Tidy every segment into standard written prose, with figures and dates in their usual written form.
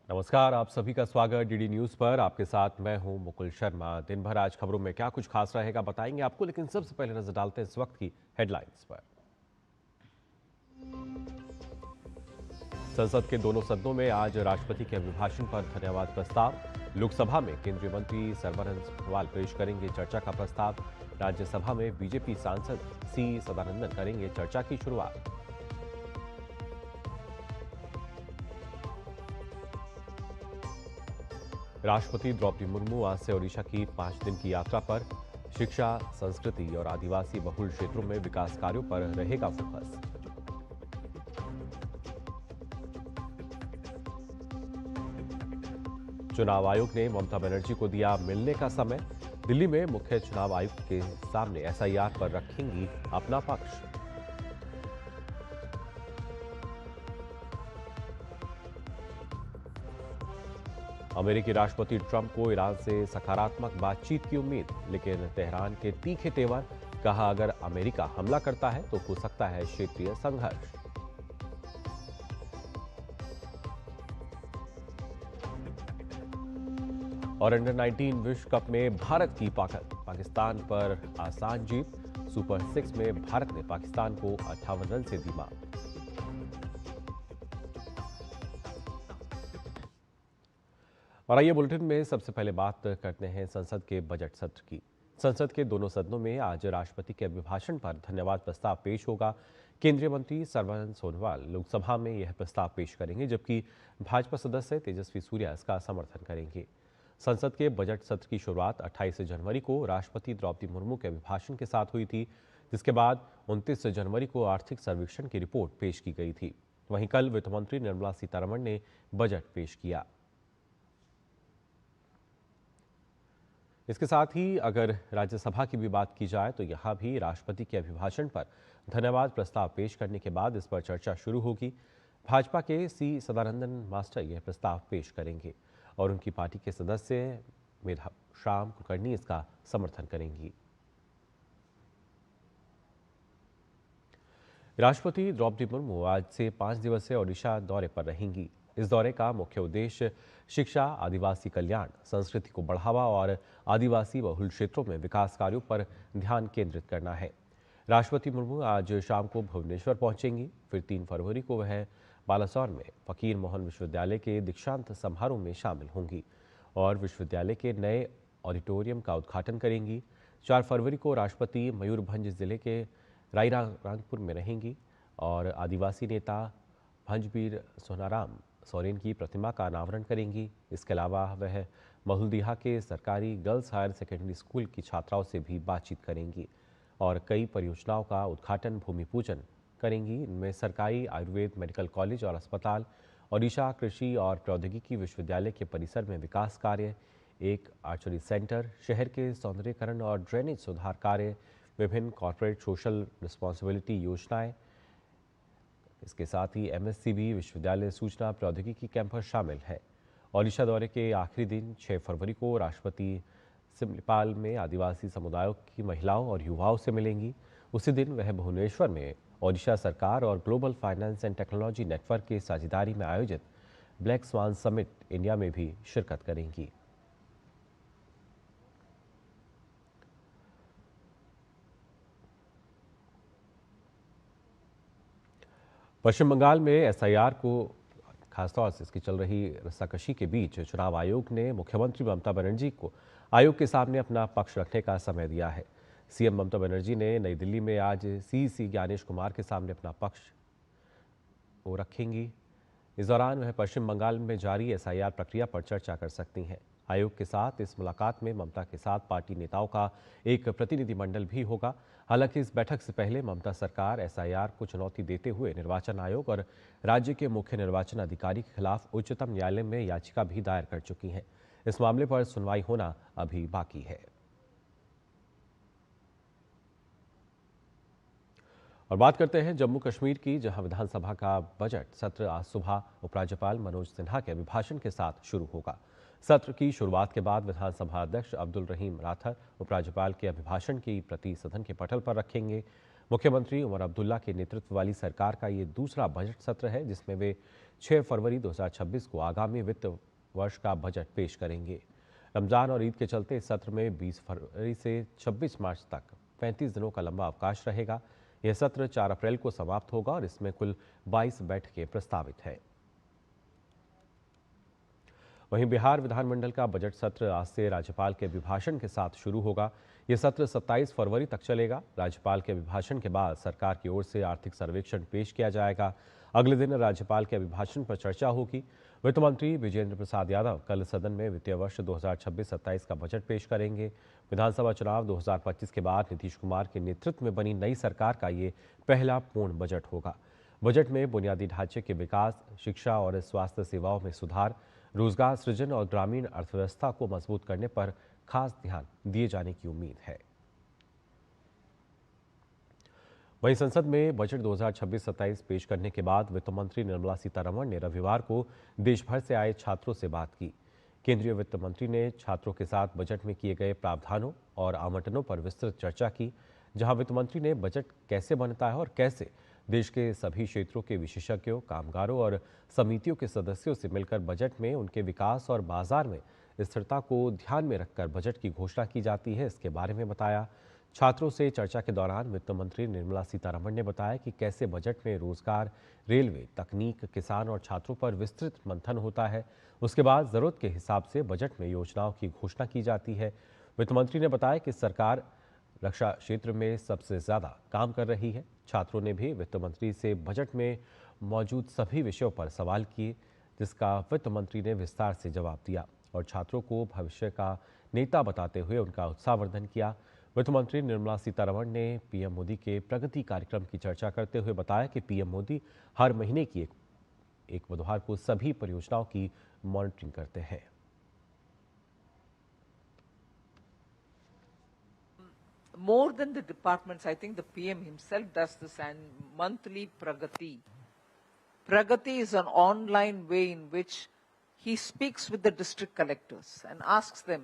नमस्कार, आप सभी का स्वागत डीडी न्यूज पर। आपके साथ मैं हूं मुकुल शर्मा। दिन भर आज खबरों में क्या कुछ खास रहेगा बताएंगे आपको, लेकिन सबसे पहले नजर डालते हैं इस वक्त की हेडलाइंस पर। संसद के दोनों सदनों में आज राष्ट्रपति के अभिभाषण पर धन्यवाद प्रस्ताव। लोकसभा में केंद्रीय मंत्री सर्बानंद सोनोवाल पेश करेंगे चर्चा का प्रस्ताव। राज्यसभा में बीजेपी सांसद सी सदानंदन करेंगे चर्चा की शुरुआत। राष्ट्रपति द्रौपदी मुर्मू आज से ओडिशा की 5 दिन की यात्रा पर। शिक्षा, संस्कृति और आदिवासी बहुल क्षेत्रों में विकास कार्यों पर रहेगा फोकस। चुनाव आयोग ने ममता बनर्जी को दिया मिलने का समय। दिल्ली में मुख्य चुनाव आयुक्त के सामने एसआईआर पर रखेंगी अपना पक्ष। अमेरिकी राष्ट्रपति ट्रंप को ईरान से सकारात्मक बातचीत की उम्मीद, लेकिन तेहरान के तीखे तेवर। कहा, अगर अमेरिका हमला करता है तो हो सकता है क्षेत्रीय संघर्ष। और अंडर 19 विश्व कप में भारत की पाकिस्तान पर आसान जीत। सुपर 6 में भारत ने पाकिस्तान को 58 रन से दी मात। और आइए बुलेटिन में सबसे पहले बात करते हैं संसद के बजट सत्र की। संसद के दोनों सदनों में आज राष्ट्रपति के अभिभाषण पर धन्यवाद प्रस्ताव पेश होगा। केंद्रीय मंत्री सर्बानंद सोनोवाल लोकसभा में यह प्रस्ताव पेश करेंगे, जबकि भाजपा सदस्य तेजस्वी सूर्या इसका समर्थन करेंगे। संसद के बजट सत्र की शुरुआत 28 जनवरी को राष्ट्रपति द्रौपदी मुर्मू के अभिभाषण के साथ हुई थी, जिसके बाद 29 जनवरी को आर्थिक सर्वेक्षण की रिपोर्ट पेश की गई थी। वहीं कल वित्त मंत्री निर्मला सीतारमण ने बजट पेश किया। इसके साथ ही अगर राज्यसभा की भी बात की जाए तो यहां भी राष्ट्रपति के अभिभाषण पर धन्यवाद प्रस्ताव पेश करने के बाद इस पर चर्चा शुरू होगी। भाजपा के सी सदानंदन मास्टर यह प्रस्ताव पेश करेंगे और उनकी पार्टी के सदस्य मेधा श्याम कुलकर्णी इसका समर्थन करेंगी। राष्ट्रपति द्रौपदी मुर्मू आज से 5 दिवसीय ओडिशा दौरे पर रहेंगी। इस दौरे का मुख्य उद्देश्य शिक्षा, आदिवासी कल्याण, संस्कृति को बढ़ावा और आदिवासी बहुल क्षेत्रों में विकास कार्यों पर ध्यान केंद्रित करना है। राष्ट्रपति मुर्मू आज शाम को भुवनेश्वर पहुंचेंगी। फिर 3 फरवरी को वह बालासोर में फकीर मोहन विश्वविद्यालय के दीक्षांत समारोह में शामिल होंगी और विश्वविद्यालय के नए ऑडिटोरियम का उद्घाटन करेंगी। 4 फरवरी को राष्ट्रपति मयूरभंज जिले के रायरंगपुर में रहेंगी और आदिवासी नेता भंजबीर सोनाराम सोरेन की प्रतिमा का अनावरण करेंगी। इसके अलावा वह महुलदीहा के सरकारी गर्ल्स हायर सेकेंडरी स्कूल की छात्राओं से भी बातचीत करेंगी और कई परियोजनाओं का उद्घाटन, भूमि पूजन करेंगी। इनमें सरकारी आयुर्वेद मेडिकल कॉलेज और अस्पताल, ओडिशा कृषि और प्रौद्योगिकी विश्वविद्यालय के परिसर में विकास कार्य, एक आर्चरी सेंटर, शहर के सौंदर्यीकरण और ड्रेनेज सुधार कार्य, विभिन्न कॉर्पोरेट सोशल रिस्पॉन्सिबिलिटी योजनाएं। इसके साथ ही एमएससीबी विश्वविद्यालय सूचना प्रौद्योगिकी कैंपस शामिल है। ओडिशा दौरे के आखिरी दिन 6 फरवरी को राष्ट्रपति सिमलीपाल में आदिवासी समुदायों की महिलाओं और युवाओं से मिलेंगी। उसी दिन वह भुवनेश्वर में ओडिशा सरकार और global finance and technology network की साझेदारी में आयोजित ब्लैक स्वान समिट इंडिया में भी शिरकत करेंगी। पश्चिम बंगाल में एसआईआर को खासतौर से इसकी चल रही रस्साकशी के बीच चुनाव आयोग ने मुख्यमंत्री ममता बनर्जी को आयोग के सामने अपना पक्ष रखने का समय दिया है। सीएम ममता बनर्जी ने नई दिल्ली में आज सीईसी ज्ञानेश कुमार के सामने अपना पक्ष वो रखेंगी। इस दौरान वह पश्चिम बंगाल में जारी एसआईआर प्रक्रिया पर चर्चा कर सकती हैं। आयोग के साथ इस मुलाकात में ममता के साथ पार्टी नेताओं का एक प्रतिनिधिमंडल भी होगा। हालांकि इस बैठक से पहले ममता सरकार एसआईआर को चुनौती देते हुए निर्वाचन आयोग और राज्य के मुख्य निर्वाचन अधिकारी के खिलाफ उच्चतम न्यायालय में याचिका भी दायर कर चुकी हैं। इस मामले पर सुनवाई होना अभी बाकी है। और बात करते हैं जम्मू कश्मीर की, जहां विधानसभा का बजट सत्र आज सुबह उपराज्यपाल मनोज सिन्हा के अभिभाषण के साथ शुरू होगा। सत्र की शुरुआत के बाद विधानसभा अध्यक्ष अब्दुल रहीम राठर उपराज्यपाल के अभिभाषण की प्रति सदन के पटल पर रखेंगे। मुख्यमंत्री उमर अब्दुल्ला के नेतृत्व वाली सरकार का ये दूसरा बजट सत्र है, जिसमें वे 6 फरवरी 2026 को आगामी वित्त वर्ष का बजट पेश करेंगे। रमजान और ईद के चलते इस सत्र में 20 फरवरी से 26 मार्च तक 35 दिनों का लंबा अवकाश रहेगा। यह सत्र 4 अप्रैल को समाप्त होगा और इसमें कुल 22 बैठकें प्रस्तावित हैं। वहीं बिहार विधानमंडल का बजट सत्र आज से राज्यपाल के अभिभाषण के साथ शुरू होगा। यह सत्र 27 फरवरी तक चलेगा। राज्यपाल के अभिभाषण के बाद सरकार की ओर से आर्थिक सर्वेक्षण पेश किया जाएगा। अगले दिन राज्यपाल के अभिभाषण पर चर्चा होगी। वित्त मंत्री विजेंद्र प्रसाद यादव कल सदन में वित्तीय वर्ष 2026-27 का बजट पेश करेंगे। विधानसभा चुनाव 2025 के बाद नीतीश कुमार के नेतृत्व में बनी नई सरकार का ये पहला पूर्ण बजट होगा। बजट में बुनियादी ढांचे के विकास, शिक्षा और स्वास्थ्य सेवाओं में सुधार, रोजगार सृजन और ग्रामीण अर्थव्यवस्था को मजबूत करने पर खास ध्यान दिए जाने की उम्मीद है। वहीं संसद में बजट 2026-27 पेश करने के बाद वित्त मंत्री निर्मला सीतारमण ने रविवार को देश भर से आए छात्रों से बात की। केंद्रीय वित्त मंत्री ने छात्रों के साथ बजट में किए गए प्रावधानों और आवंटनों पर विस्तृत चर्चा की। जहां वित्त मंत्री ने बजट कैसे बनता है और कैसे देश के सभी क्षेत्रों के विशेषज्ञों, कामगारों और समितियों के सदस्यों से मिलकर बजट में उनके विकास और बाजार में स्थिरता को ध्यान में रखकर बजट की घोषणा की जाती है, इसके बारे में बताया। छात्रों से चर्चा के दौरान वित्त मंत्री निर्मला सीतारमण ने बताया कि कैसे बजट में रोजगार, रेलवे, तकनीक, किसान और छात्रों पर विस्तृत मंथन होता है। उसके बाद जरूरत के हिसाब से बजट में योजनाओं की घोषणा की जाती है। वित्त मंत्री ने बताया कि सरकार रक्षा क्षेत्र में सबसे ज्यादा काम कर रही है। छात्रों ने भी वित्त मंत्री से बजट में मौजूद सभी विषयों पर सवाल किए, जिसका वित्त मंत्री ने विस्तार से जवाब दिया और छात्रों को भविष्य का नेता बताते हुए उनका उत्साहवर्धन किया। वित्त मंत्री निर्मला सीतारमण ने पीएम मोदी के प्रगति कार्यक्रम की चर्चा करते हुए बताया कि पीएम मोदी हर महीने की एक बुधवार को सभी परियोजनाओं की मॉनिटरिंग करते हैं। More than the departments, I think the PM himself does this and monthly Pragati. Pragati is an online way in which he speaks with the district collectors and asks them,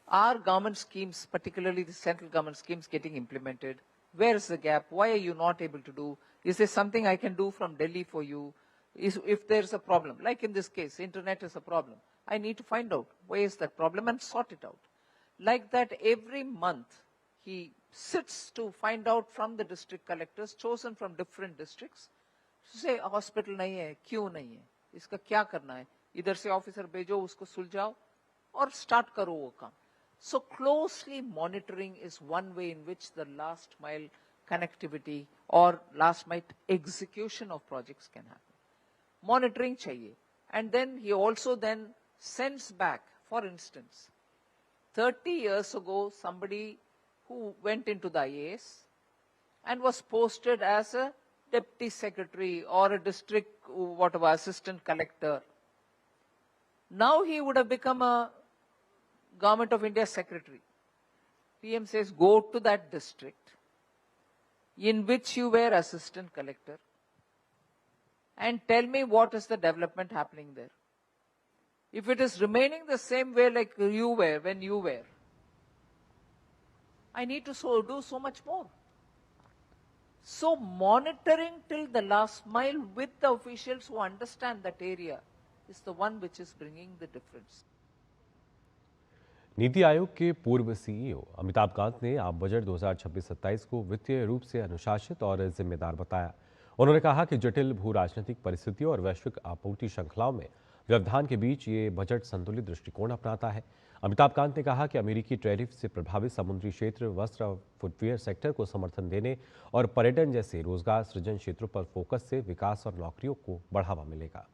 are government schemes, particularly the central government schemes, getting implemented? Where is the gap? Why are you not able to do? Is there something I can do from Delhi for you? If there's a problem, like in this case, internet is a problem, I need to find out where is that problem and sort it out. Like that, every month, he sits to find out from the district collectors chosen from different districts to say hospital nahi hai, kyun nahi hai, iska kya karna hai, idhar se officer bhejo, usko suljao or start karo wo kaam. So closely monitoring is one way in which the last mile connectivity or last mile execution of projects can happen. Monitoring chahiye. And then he also then sends back, for instance, 30 years ago, somebody who went into the IAS and was posted as a deputy secretary or a district, whatever, assistant collector. Now he would have become a Government of India secretary. PM says, go to that district in which you were assistant collector and tell me what is the development happening there. If it is remaining the same way like you were when you were, I need to do so much more. So monitoring till the last mile with the officials who understand that area is the one which is bringing the difference. NITI Aayog के पूर्व CEO Amitabh Kant ने आप budget 2026-27 को वित्तीय रूप से अनुशासित और जिम्मेदार बताया। उन्होंने कहा कि जटिल भू राजनीतिक परिस्थितियों और वैश्विक आपूर्ति श्रृंखलाओं में व्यवधान के बीच ये बजट संतुलित दृष्टिकोण अपनाता है। अमिताभ कांत ने कहा कि अमेरिकी टैरिफ से प्रभावित समुद्री क्षेत्र, वस्त्र और फुटवियर सेक्टर को समर्थन देने और पर्यटन जैसे रोजगार सृजन क्षेत्रों पर फोकस से विकास और नौकरियों को बढ़ावा मिलेगा।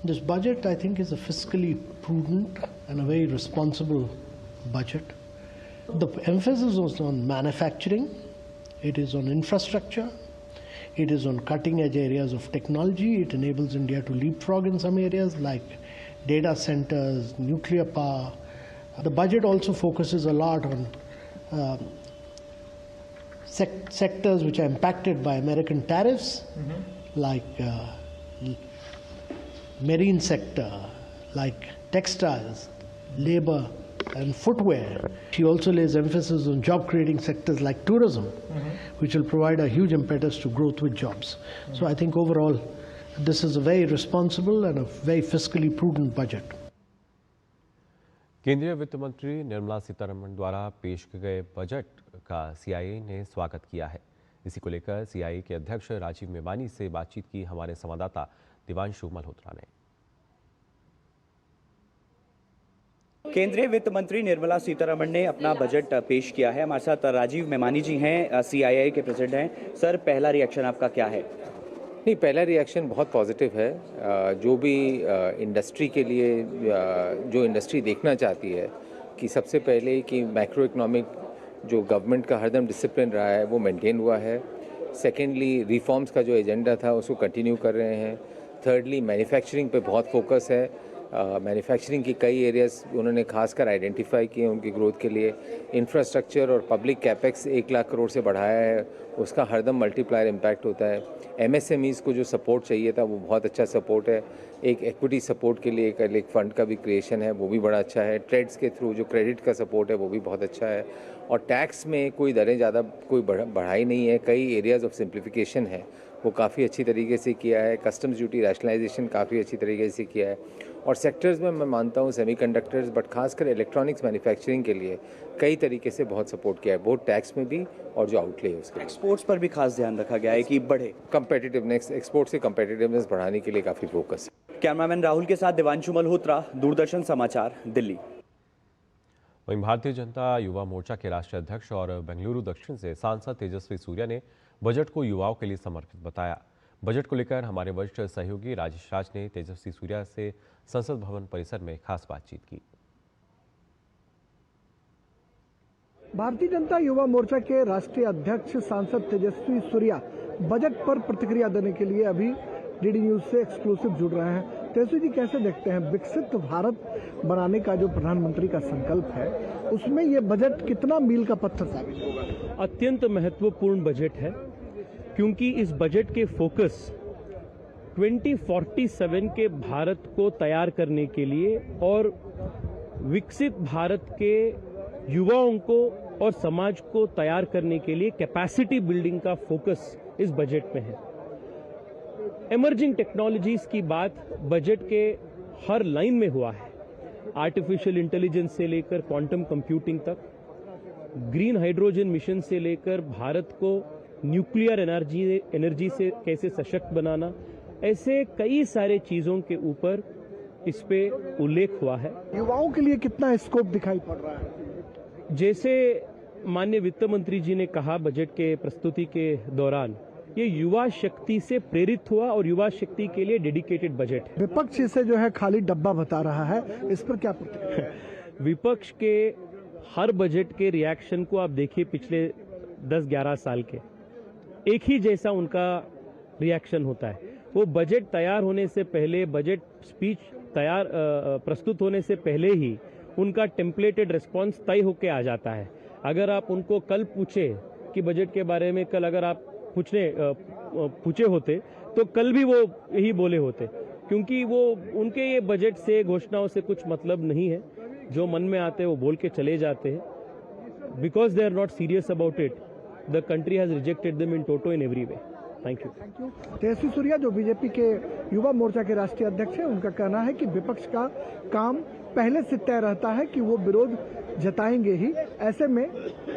This budget, I think, is a fiscally prudent and a very responsible budget. The emphasis is on manufacturing, it is on infrastructure, it is on cutting-edge areas of technology. It enables India to leapfrog in some areas like data centers, nuclear power. The budget also focuses a lot on sectors which are impacted by American tariffs, like marine sector, like textiles, labor, and footwear. She also lays emphasis on job-creating sectors like tourism, which will provide a huge impetus to growth with jobs. So I think overall, this is a very responsible and a very fiscally prudent budget. केंद्रीय वित्त मंत्री निर्मला सीतारमण द्वारा पेश किए गए budget का CII ने स्वागत किया है। इसी को लेकर सीआईआई के अध्यक्ष राजीव मेवानी से बातचीत की हमारे संवाददाता दिवांशु मल्होत्रा ने। केंद्रीय वित्त मंत्री निर्मला सीतारमण ने अपना बजट पेश किया है। हमारे साथ राजीव मेवानी जी हैं, सीआईआई के प्रेसिडेंट हैं। सर, पहला रिएक्शन आपका क्या है? नहीं, पहला रिएक्शन बहुत पॉजिटिव है। जो भी इंडस्ट्री के लिए जो इंडस्ट्री देखना चाहती है कि सबसे पहले कि मैक्रो इकोनॉमिक जो गवर्नमेंट का हरदम डिसिप्लिन रहा है वो मेंटेन हुआ है। सेकेंडली, रिफॉर्म्स का जो एजेंडा था उसको कंटिन्यू कर रहे हैं। थर्डली, मैन्युफैक्चरिंग पे बहुत फोकस है। मैन्युफैक्चरिंग की कई एरियाज उन्होंने खासकर आइडेंटिफाई किए उनकी ग्रोथ के लिए। इंफ्रास्ट्रक्चर और पब्लिक कैपेक्स 1 लाख करोड़ से बढ़ाया है, उसका हरदम मल्टीप्लायर इम्पैक्ट होता है। एमएसएमईज़ को जो सपोर्ट चाहिए था वो बहुत अच्छा सपोर्ट है। एक एक्विटी सपोर्ट के लिए एक फंड का भी क्रिएशन है, वो भी बड़ा अच्छा है। ट्रेड्स के थ्रू जो क्रेडिट का सपोर्ट है वो भी बहुत अच्छा है। और टैक्स में कोई दरें ज़्यादा कोई बढ़ाई नहीं है। कई एरियाज़ ऑफ सिंप्लीफिकेशन है वो काफ़ी अच्छी तरीके से किया है। कस्टम्स ड्यूटी रैशनलाइजेशन काफ़ी अच्छी तरीके से किया है। और सेक्टर्स में मैं मानता हूँ सेमीकंडक्टर्स बट खासकर इलेक्ट्रॉनिक्स मैन्युफैक्चरिंग के लिए कई तरीके से बहुत सपोर्ट किया है, बहुत टैक्स में भी और जो आउटले है उसके। एक्सपोर्ट्स पर भी खास ध्यान रखा गया है कि बढ़े। कंपेटिटिवनेस, एक्सपोर्ट से कंपेटिटिवनेस बढ़ाने के लिए काफ़ी फोकस है। कैमरामैन राहुल के साथ दिवांशु मल्होत्रा, दूरदर्शन समाचार, दिल्ली। वहीं भारतीय जनता युवा मोर्चा के राष्ट्रीय अध्यक्ष और बेंगलुरु दक्षिण से सांसद तेजस्वी सूर्या ने बजट को युवाओं के लिए समर्पित बताया। बजट को लेकर हमारे वरिष्ठ सहयोगी राजेश राज ने तेजस्वी सूर्या से संसद भवन परिसर में खास बातचीत की। भारतीय जनता युवा मोर्चा के राष्ट्रीय अध्यक्ष सांसद तेजस्वी सूर्या बजट पर प्रतिक्रिया देने के लिए अभी डीडी न्यूज से एक्सक्लूसिव जुड़ रहे हैं। तेजस्वी जी, कैसे देखते हैं विकसित भारत बनाने का जो प्रधानमंत्री का संकल्प है उसमें ये बजट कितना मील का पत्थर साबित होगा? अत्यंत महत्वपूर्ण बजट है क्योंकि इस बजट के फोकस 2047 के भारत को तैयार करने के लिए और विकसित भारत के युवाओं को और समाज को तैयार करने के लिए कैपेसिटी बिल्डिंग का फोकस इस बजट में है। इमर्जिंग टेक्नोलॉजीज की बात बजट के हर लाइन में हुआ है। आर्टिफिशियल इंटेलिजेंस से लेकर क्वांटम कंप्यूटिंग तक, ग्रीन हाइड्रोजन मिशन से लेकर भारत को न्यूक्लियर एनर्जी से कैसे सशक्त बनाना, ऐसे कई सारे चीजों के ऊपर इस पे उल्लेख हुआ है। युवाओं के लिए कितना स्कोप दिखाई पड़ रहा है? जैसे माननीय वित्त मंत्री जी ने कहा बजट के प्रस्तुति के दौरान, ये युवा शक्ति से प्रेरित हुआ और युवा शक्ति के लिए डेडिकेटेड बजट है। विपक्ष इसे जो है खाली डब्बा बता रहा है, इस पर क्या प्रतिक्रिया? विपक्ष के हर बजट के रिएक्शन को आप देखिए, पिछले 10-11 साल के एक ही जैसा उनका रिएक्शन होता है। वो बजट तैयार होने से पहले, बजट स्पीच प्रस्तुत होने से पहले ही उनका टेम्पलेटेड रिस्पॉन्स तय होके आ जाता है। अगर आप उनको कल पूछे कि बजट के बारे में, कल अगर आप पूछे होते तो कल भी वो यही बोले होते, क्योंकि वो उनके ये बजट से, घोषणाओं से कुछ मतलब नहीं है। जो मन में आते हैं वो बोल के चले जाते हैं। Because they are not serious about it, the country has rejected them in toto in every way. Thank you. Tejasvi Surya जो बीजेपी के युवा मोर्चा के राष्ट्रीय अध्यक्ष हैं, उनका कहना है कि विपक्ष का काम पहले से तय रहता है कि वो विरोध जताएंगे ही, ऐसे में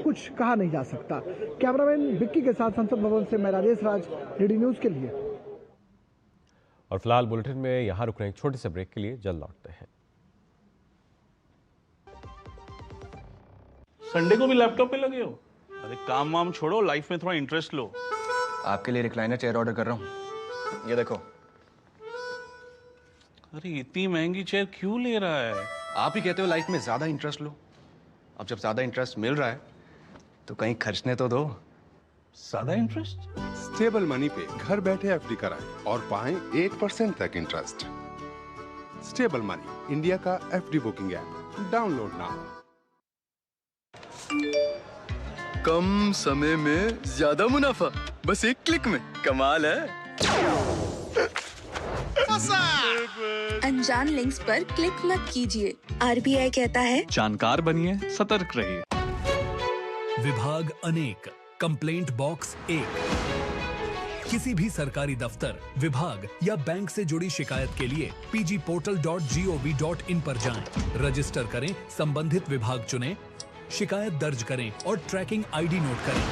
कुछ कहा नहीं जा सकता। कैमरामैन विक्की के साथ संसद भवन से मैं राजेश राज, डीडी न्यूज के लिए। और फिलहाल बुलेटिन में यहां रुक रहे एक छोटे से ब्रेक के लिए, जल्द लौटते हैं। संडे को भी लैपटॉप पे लगे हो? अरे काम वाम छोड़ो, लाइफ में थोड़ा इंटरेस्ट लो। आपके लिए रिक्लाइनर चेयर ऑर्डर कर रहा हूँ, ये देखो। अरे इतनी महंगी चेयर क्यों ले रहा है? आप ही कहते हो लाइफ में ज्यादा इंटरेस्ट लो। अब जब ज्यादा इंटरेस्ट मिल रहा है तो कहीं खर्चने तो दो। ज्यादा इंटरेस्ट? स्टेबल मनी पे घर बैठे एफडी कराएं और पाएं 8% तक इंटरेस्ट। स्टेबल मनी, इंडिया का FD booking app, download now. कम समय में ज्यादा मुनाफा, बस एक क्लिक में। कमाल है। भरोसा। अनजान लिंक्स पर क्लिक मत कीजिए। RBI कहता है जानकार बनिए, सतर्क रहिए। विभाग अनेक, कंप्लेंट बॉक्स 1। किसी भी सरकारी दफ्तर, विभाग या बैंक से जुड़ी शिकायत के लिए pgportal.gov.in पर जाएं, रजिस्टर करें, संबंधित विभाग चुनें, शिकायत दर्ज करें और ट्रैकिंग ID नोट करें।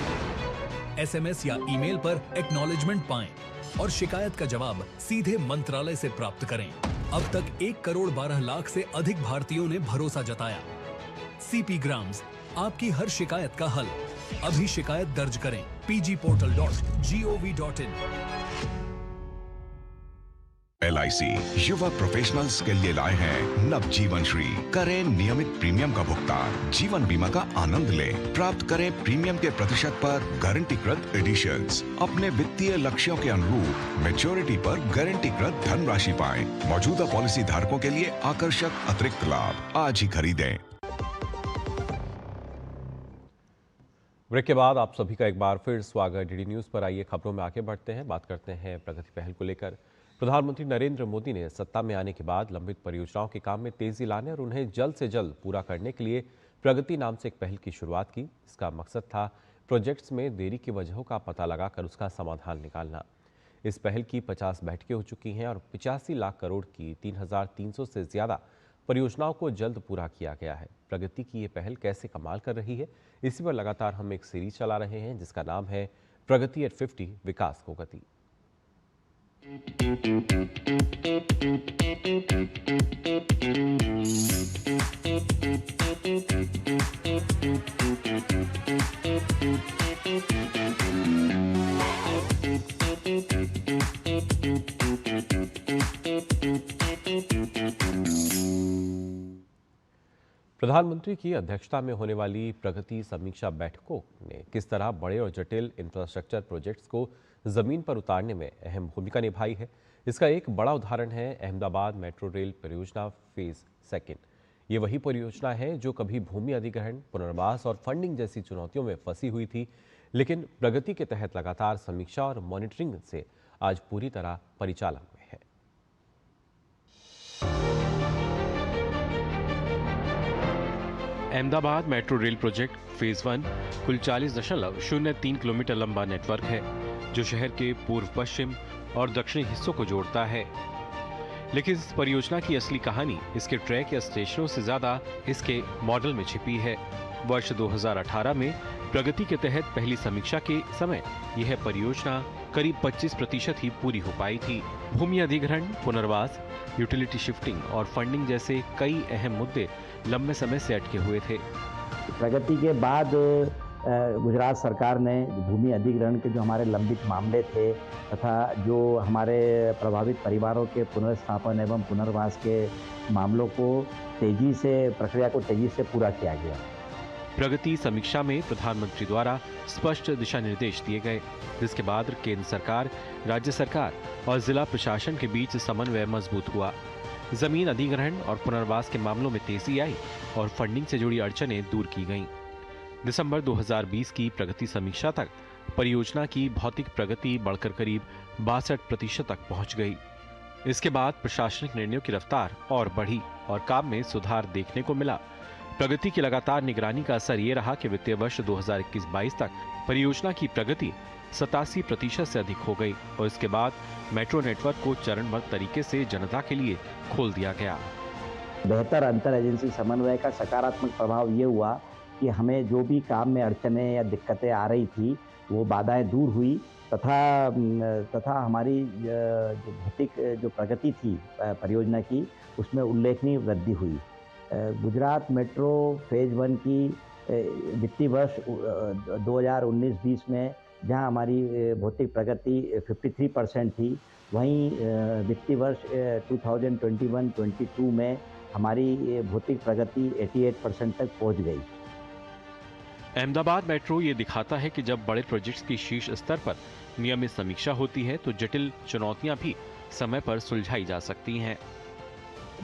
SMS या ईमेल पर एक्नॉलेजमेंट पाएं और शिकायत का जवाब सीधे मंत्रालय से प्राप्त करें। अब तक 1,12,00,000 से अधिक भारतीयों ने भरोसा जताया। CP ग्राम्स, आपकी हर शिकायत का हल। अभी शिकायत दर्ज करें pgportal.gov.in। LIC युवा प्रोफेशनल्स के लिए लाए हैं नवजीवन श्री। करें नियमित प्रीमियम का भुगतान, जीवन बीमा का आनंद लें, प्राप्त करें प्रीमियम के प्रतिशत पर गारंटीकृत एडिशंस। अपने वित्तीय लक्ष्यों के अनुरूप मैच्योरिटी पर गारंटीकृत धनराशि पाएं। मौजूदा पॉलिसी धारकों के लिए आकर्षक अतिरिक्त लाभ। आज ही खरीदें। ब्रेक के बाद आप सभी का एक बार फिर स्वागत DD न्यूज पर। आइए खबरों में आगे बढ़ते हैं, बात करते हैं प्रगति पहल को लेकर। प्रधानमंत्री नरेंद्र मोदी ने सत्ता में आने के बाद लंबित परियोजनाओं के काम में तेजी लाने और उन्हें जल्द से जल्द पूरा करने के लिए प्रगति नाम से एक पहल की शुरुआत की। इसका मकसद था प्रोजेक्ट्स में देरी की वजहों का पता लगाकर उसका समाधान निकालना। इस पहल की 50 बैठकें हो चुकी हैं और 85 लाख करोड़ की 3,300 से ज्यादा परियोजनाओं को जल्द पूरा किया गया है। प्रगति की ये पहल कैसे कमाल कर रही है, इसी पर लगातार हम एक सीरीज चला रहे हैं जिसका नाम है प्रगति एट 50, विकास को गति। प्रधानमंत्री की अध्यक्षता में होने वाली प्रगति समीक्षा बैठकों ने किस तरह बड़े और जटिल इंफ्रास्ट्रक्चर प्रोजेक्ट्स को जमीन पर उतारने में अहम भूमिका निभाई है। इसका एक बड़ा उदाहरण है अहमदाबाद मेट्रो रेल परियोजना फेज 2। ये वही परियोजना है जो कभी भूमि अधिग्रहण, पुनर्वास और फंडिंग जैसी चुनौतियों में फंसी हुई थी, लेकिन प्रगति के तहत लगातार समीक्षा और मॉनिटरिंग से आज पूरी तरह परिचालन में है। Ahmedabad metro rail project phase 1 कुल 40.03 किलोमीटर लंबा नेटवर्क है जो शहर के पूर्व पश्चिम और दक्षिणी हिस्सों को जोड़ता है। लेकिन इस परियोजना की असली कहानी इसके ट्रैक या स्टेशनों से ज्यादा इसके मॉडल में छिपी है। वर्ष 2018 में प्रगति के तहत पहली समीक्षा के समय यह परियोजना करीब 25% ही पूरी हो पाई थी। भूमि अधिग्रहण, पुनर्वास, यूटिलिटी शिफ्टिंग और फंडिंग जैसे कई अहम मुद्दे लंबे समय से अटके हुए थे। प्रगति के बाद गुजरात सरकार ने भूमि अधिग्रहण के जो हमारे लंबित मामले थे तथा जो हमारे प्रभावित परिवारों के पुनर्स्थापन एवं पुनर्वास के मामलों को प्रक्रिया को तेजी से पूरा किया गया। प्रगति समीक्षा में प्रधानमंत्री द्वारा स्पष्ट दिशा निर्देश दिए गए, जिसके बाद केंद्र सरकार, राज्य सरकार और जिला प्रशासन के बीच समन्वय मजबूत हुआ। जमीन अधिग्रहण और पुनर्वास के मामलों में तेजी आई और फंडिंग से जुड़ी अड़चनें दूर की गईं। दिसंबर 2020 की प्रगति समीक्षा तक परियोजना की भौतिक प्रगति बढ़कर करीब 62% तक पहुंच गई। इसके बाद प्रशासनिक निर्णयों की रफ्तार और बढ़ी और काम में सुधार देखने को मिला। प्रगति की लगातार निगरानी का असर ये रहा कि वित्तीय वर्ष 2021-22 तक परियोजना की प्रगति 87% से अधिक हो गई और इसके बाद मेट्रो नेटवर्क को चरणबद्ध तरीके से जनता के लिए खोल दिया गया। बेहतर अंतर एजेंसी समन्वय का सकारात्मक प्रभाव ये हुआ कि हमें जो भी काम में अड़चनें या दिक्कतें आ रही थी वो बाधाएं दूर हुई तथा हमारी जो भौतिक जो प्रगति थी परियोजना की उसमें उल्लेखनीय वृद्धि हुई। गुजरात मेट्रो फेज 1 की वित्तीय वर्ष 2019-20 में जहां हमारी भौतिक प्रगति 53% थी, वहीं वित्तीय वर्ष 2021-22 में हमारी भौतिक प्रगति 88% तक पहुंच गई। अहमदाबाद मेट्रो ये दिखाता है कि जब बड़े प्रोजेक्ट्स की शीर्ष स्तर पर नियमित समीक्षा होती है तो जटिल चुनौतियां भी समय पर सुलझाई जा सकती हैं।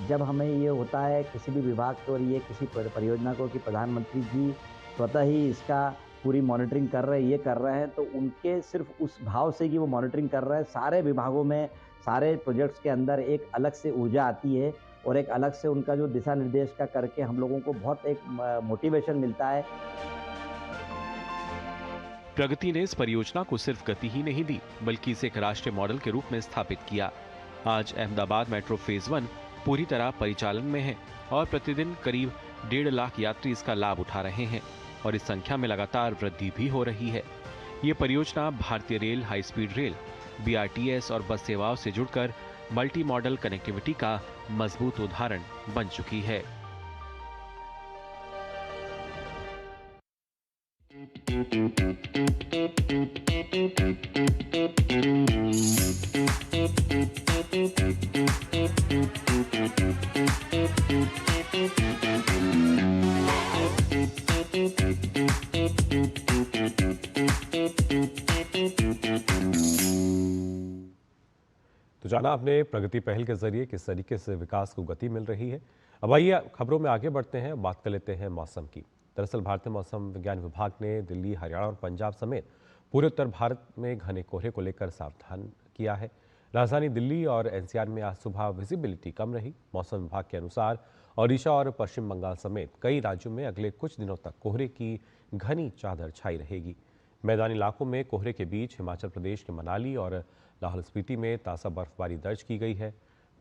जब हमें ये होता है किसी भी विभाग को और ये किसी परियोजना को कि प्रधानमंत्री जी स्वतः ही इसका पूरी मॉनिटरिंग कर रहे हैं, तो उनके सिर्फ उस भाव से कि वो मॉनिटरिंग कर रहे हैं, सारे विभागों में सारे प्रोजेक्ट्स के अंदर एक अलग से ऊर्जा आती है और एक अलग से उनका जो दिशा निर्देश का करके हम लोगों को बहुत एक मोटिवेशन मिलता है। प्रगति ने इस परियोजना को सिर्फ गति ही नहीं दी, बल्कि इसे एक राष्ट्रीय मॉडल के रूप में स्थापित किया। आज अहमदाबाद मेट्रो फेज 1 पूरी तरह परिचालन में है और प्रतिदिन करीब 1.5 लाख यात्री इसका लाभ उठा रहे हैं और इस संख्या में लगातार वृद्धि भी हो रही है। ये परियोजना भारतीय rail, high speed rail, BRTS और बस सेवाओं से जुड़कर मल्टी मॉडल कनेक्टिविटी का मजबूत उदाहरण बन चुकी है। तो जाना आपने प्रगति पहल के जरिए किस तरीके से विकास को गति मिल रही है। अब आइए खबरों में आगे बढ़ते हैं, बात कर लेते हैं मौसम की। दरअसल भारतीय मौसम विज्ञान विभाग ने दिल्ली, हरियाणा और पंजाब समेत पूरे उत्तर भारत में घने कोहरे को लेकर सावधान किया है। राजधानी दिल्ली और NCR में आज सुबह विजिबिलिटी कम रही। मौसम विभाग के अनुसार ओडिशा और पश्चिम बंगाल समेत कई राज्यों में अगले कुछ दिनों तक कोहरे की घनी चादर छाई रहेगी। मैदानी इलाकों में कोहरे के बीच हिमाचल प्रदेश के मनाली और लाहौल स्पीति में ताज़ा बर्फबारी दर्ज की गई है।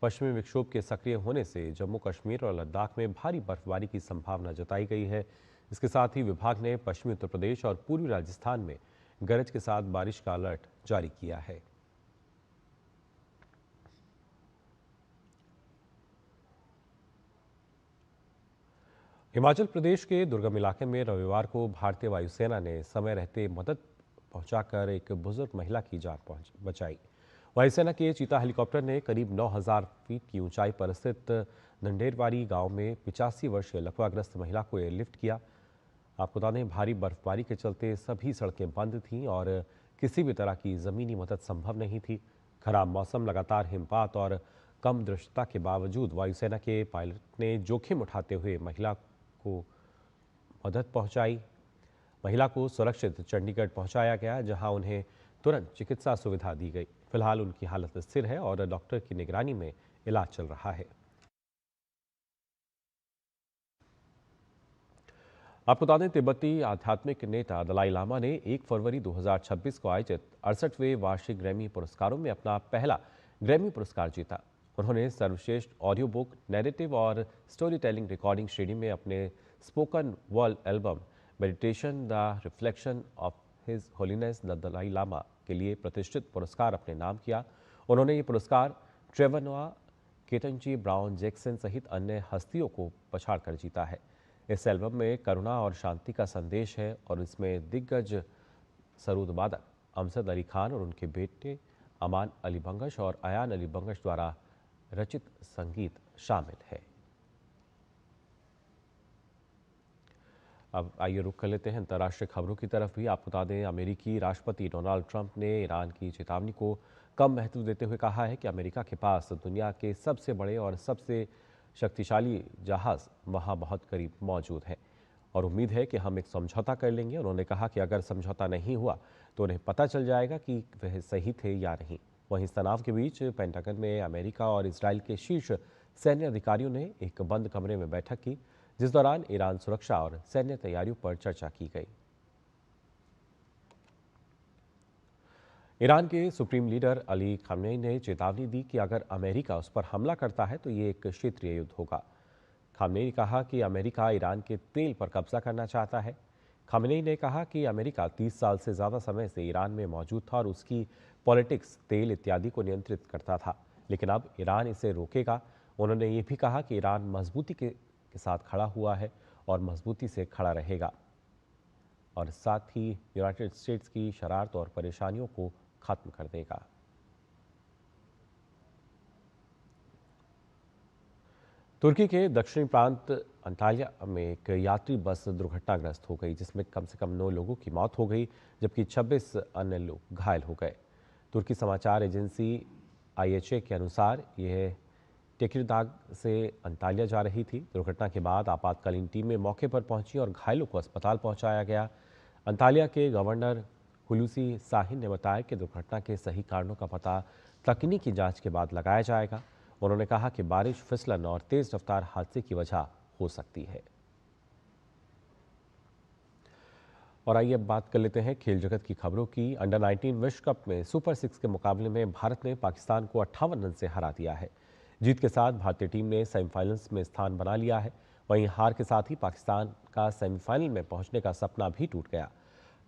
पश्चिमी विक्षोभ के सक्रिय होने से जम्मू कश्मीर और लद्दाख में भारी बर्फबारी की संभावना जताई गई है। इसके साथ ही विभाग ने पश्चिमी उत्तर प्रदेश और पूर्वी राजस्थान में गरज के साथ बारिश का अलर्ट जारी किया है। हिमाचल प्रदेश के दुर्गम इलाके में रविवार को भारतीय वायुसेना ने समय रहते मदद पहुंचाकर एक बुजुर्ग महिला की जान बचाई। वायुसेना के चीता हेलीकॉप्टर ने करीब 9000 फीट की ऊंचाई पर स्थित नंडेरवारी गांव में 85 वर्षीय लकवाग्रस्त महिला को एयरलिफ्ट किया। आपको बता दें, भारी बर्फबारी के चलते सभी सड़कें बंद थीं और किसी भी तरह की ज़मीनी मदद संभव नहीं थी। खराब मौसम, लगातार हिमपात और कम दृश्यता के बावजूद वायुसेना के पायलट ने जोखिम उठाते हुए महिला को मदद पहुंचाई। महिला को सुरक्षित चंडीगढ़ पहुंचाया गया, जहां उन्हें तुरंत चिकित्सा सुविधा दी गई। फिलहाल उनकी हालत स्थिर है और डॉक्टर की निगरानी में इलाज चल रहा है। आपको बता दें, तिब्बती आध्यात्मिक नेता दलाई लामा ने 1 फरवरी 2026 को आयोजित 68वें वार्षिक ग्रैमी पुरस्कारों में अपना पहला ग्रैमी पुरस्कार जीता। उन्होंने सर्वश्रेष्ठ ऑडियो बुक, नैरेटिव और स्टोरी टेलिंग रिकॉर्डिंग श्रेणी में अपने spoken word album meditation the reflection of his holiness the Dalai Lama के लिए प्रतिष्ठित पुरस्कार अपने नाम किया। उन्होंने ये पुरस्कार ट्रेवर नोआ, केटनजी ब्राउन जैक्सन सहित अन्य हस्तियों को पछाड़कर जीता है। इस एल्बम में करुणा और शांति का संदेश है और इसमें दिग्गज सरूद वादक अमजद अली खान और उनके बेटे अमान अली बंगश और अयान अली बंगश द्वारा रचित संगीत शामिल है। अब आइए रुख कर लेते हैं अंतर्राष्ट्रीय खबरों की तरफ भी। आपको बता दें, अमेरिकी राष्ट्रपति डोनाल्ड ट्रंप ने ईरान की चेतावनी को कम महत्व देते हुए कहा है कि अमेरिका के पास दुनिया के सबसे बड़े और सबसे शक्तिशाली जहाज़ वहाँ बहुत करीब मौजूद हैं और उम्मीद है कि हम एक समझौता कर लेंगे। उन्होंने कहा कि अगर समझौता नहीं हुआ तो उन्हें पता चल जाएगा कि वह सही थे या नहीं। वहीं इस तनाव के बीच पेंटागन में अमेरिका और इजराइल के शीर्ष सैन्य अधिकारियों ने एक बंद कमरे में बैठक की, जिस दौरान ईरान सुरक्षा और सैन्य तैयारियों पर चर्चा की गई। ईरान के सुप्रीम लीडर अली खामेनी ने चेतावनी दी कि अगर अमेरिका उस पर हमला करता है तो ये एक क्षेत्रीय युद्ध होगा। खामेनी ने कहा कि अमेरिका ईरान के तेल पर कब्जा करना चाहता है। खामेनी ने कहा कि अमेरिका 30 साल से ज़्यादा समय से ईरान में मौजूद था और उसकी पॉलिटिक्स, तेल इत्यादि को नियंत्रित करता था, लेकिन अब ईरान इसे रोकेगा। उन्होंने ये भी कहा कि ईरान मजबूती के साथ खड़ा हुआ है और मजबूती से खड़ा रहेगा और साथ ही यूनाइटेड स्टेट्स की शरारत और परेशानियों को खत्म कर देगा। तुर्की के दक्षिणी प्रांत अंटालिया में एक यात्री बस दुर्घटनाग्रस्त हो गई, जिसमें कम से कम 9 लोगों की मौत हो गई जबकि 26 अन्य लोग घायल हो गए। तुर्की समाचार एजेंसी IHA के अनुसार यह टेकिरदाग से अंटालिया जा रही थी। दुर्घटना के बाद आपातकालीन टीमें मौके पर पहुंची और घायलों को अस्पताल पहुंचाया गया। अंटालिया के गवर्नर हुलूसी साहिन ने बताया कि दुर्घटना के सही कारणों का पता तकनीकी जांच के बाद लगाया जाएगा। उन्होंने कहा कि बारिश, फिसलन और तेज रफ्तार हादसे की वजह हो सकती है। और आइए अब बात कर लेते हैं खेल जगत की खबरों की। अंडर 19 विश्व कप में सुपर 6 के मुकाबले में भारत ने पाकिस्तान को 58 रन से हरा दिया है। जीत के साथ भारतीय टीम ने सेमीफाइनल्स में स्थान बना लिया है। वहीं हार के साथ ही पाकिस्तान का सेमीफाइनल में पहुंचने का सपना भी टूट गया।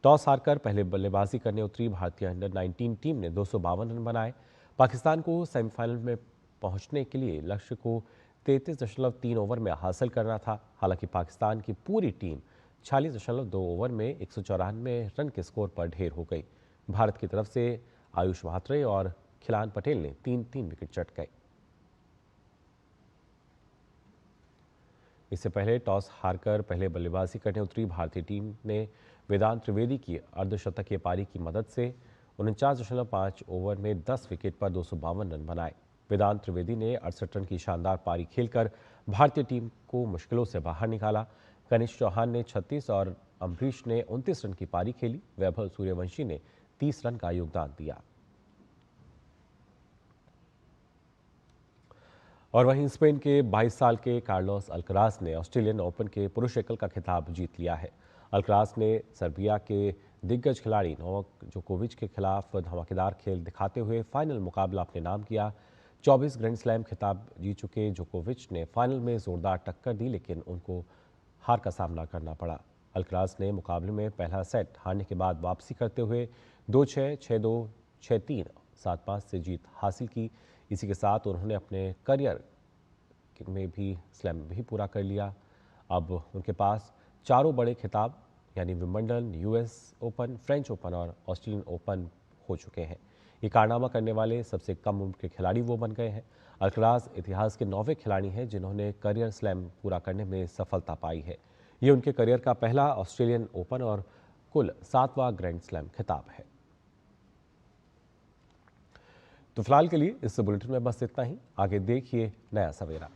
टॉस हारकर पहले बल्लेबाजी करने उतरी भारतीय अंडर 19 टीम ने 252 रन बनाए। पाकिस्तान को सेमीफाइनल में पहुंचने के लिए लक्ष्य को 33.3 ओवर में हासिल करना था। हालांकि पाकिस्तान की पूरी टीम 46.2 ओवर में 194 रन के स्कोर पर ढेर हो गई। भारत की तरफ से आयुष म्हात्रे और खिलान पटेल ने 3-3 विकेट चटकाए। इससे पहले टॉस हारकर पहले बल्लेबाजी करने उतरी भारतीय टीम ने वेदांत त्रिवेदी की अर्धशतकीय पारी की मदद से 49.5 ओवर में 10 विकेट पर 252 रन बनाए। वेदांत त्रिवेदी ने 68 रन की शानदार पारी खेलकर भारतीय टीम को मुश्किलों से बाहर निकाला। कनिष्क चौहान ने 36 और अम्बरीश ने 29 रन की पारी खेली। वैभव सूर्यवंशी ने 30 रन का योगदान दिया। और वहीं स्पेन के 22 साल के कार्लोस अल्कराज ने ऑस्ट्रेलियन ओपन के पुरुष एकल का खिताब जीत लिया है। अल्कराज ने सर्बिया के दिग्गज खिलाड़ी नोवाक जोकोविच के खिलाफ धमाकेदार खेल दिखाते हुए फाइनल मुकाबला अपने नाम किया। 24 ग्रैंड स्लैम खिताब जीत चुके जोकोविच ने फाइनल में जोरदार टक्कर दी, लेकिन उनको हार का सामना करना पड़ा। अल्कराज ने मुकाबले में पहला सेट हारने के बाद वापसी करते हुए 2-6, 6-2, 6-3, 7-5 से जीत हासिल की। इसी के साथ उन्होंने अपने करियर में भी स्लैम भी पूरा कर लिया। अब उनके पास चारों बड़े खिताब यानी Wimbledon, US open, French open और ऑस्ट्रेलियन ओपन हो चुके हैं। ये कारनामा करने वाले सबसे कम उम्र के खिलाड़ी वो बन गए हैं। अल्कराज इतिहास के 9वें खिलाड़ी हैं जिन्होंने करियर स्लैम पूरा करने में सफलता पाई है। ये उनके करियर का पहला ऑस्ट्रेलियन ओपन और कुल 7वां ग्रैंड स्लैम खिताब है। तो फिलहाल के लिए इस बुलेटिन में बस इतना ही। आगे देखिए नया सवेरा।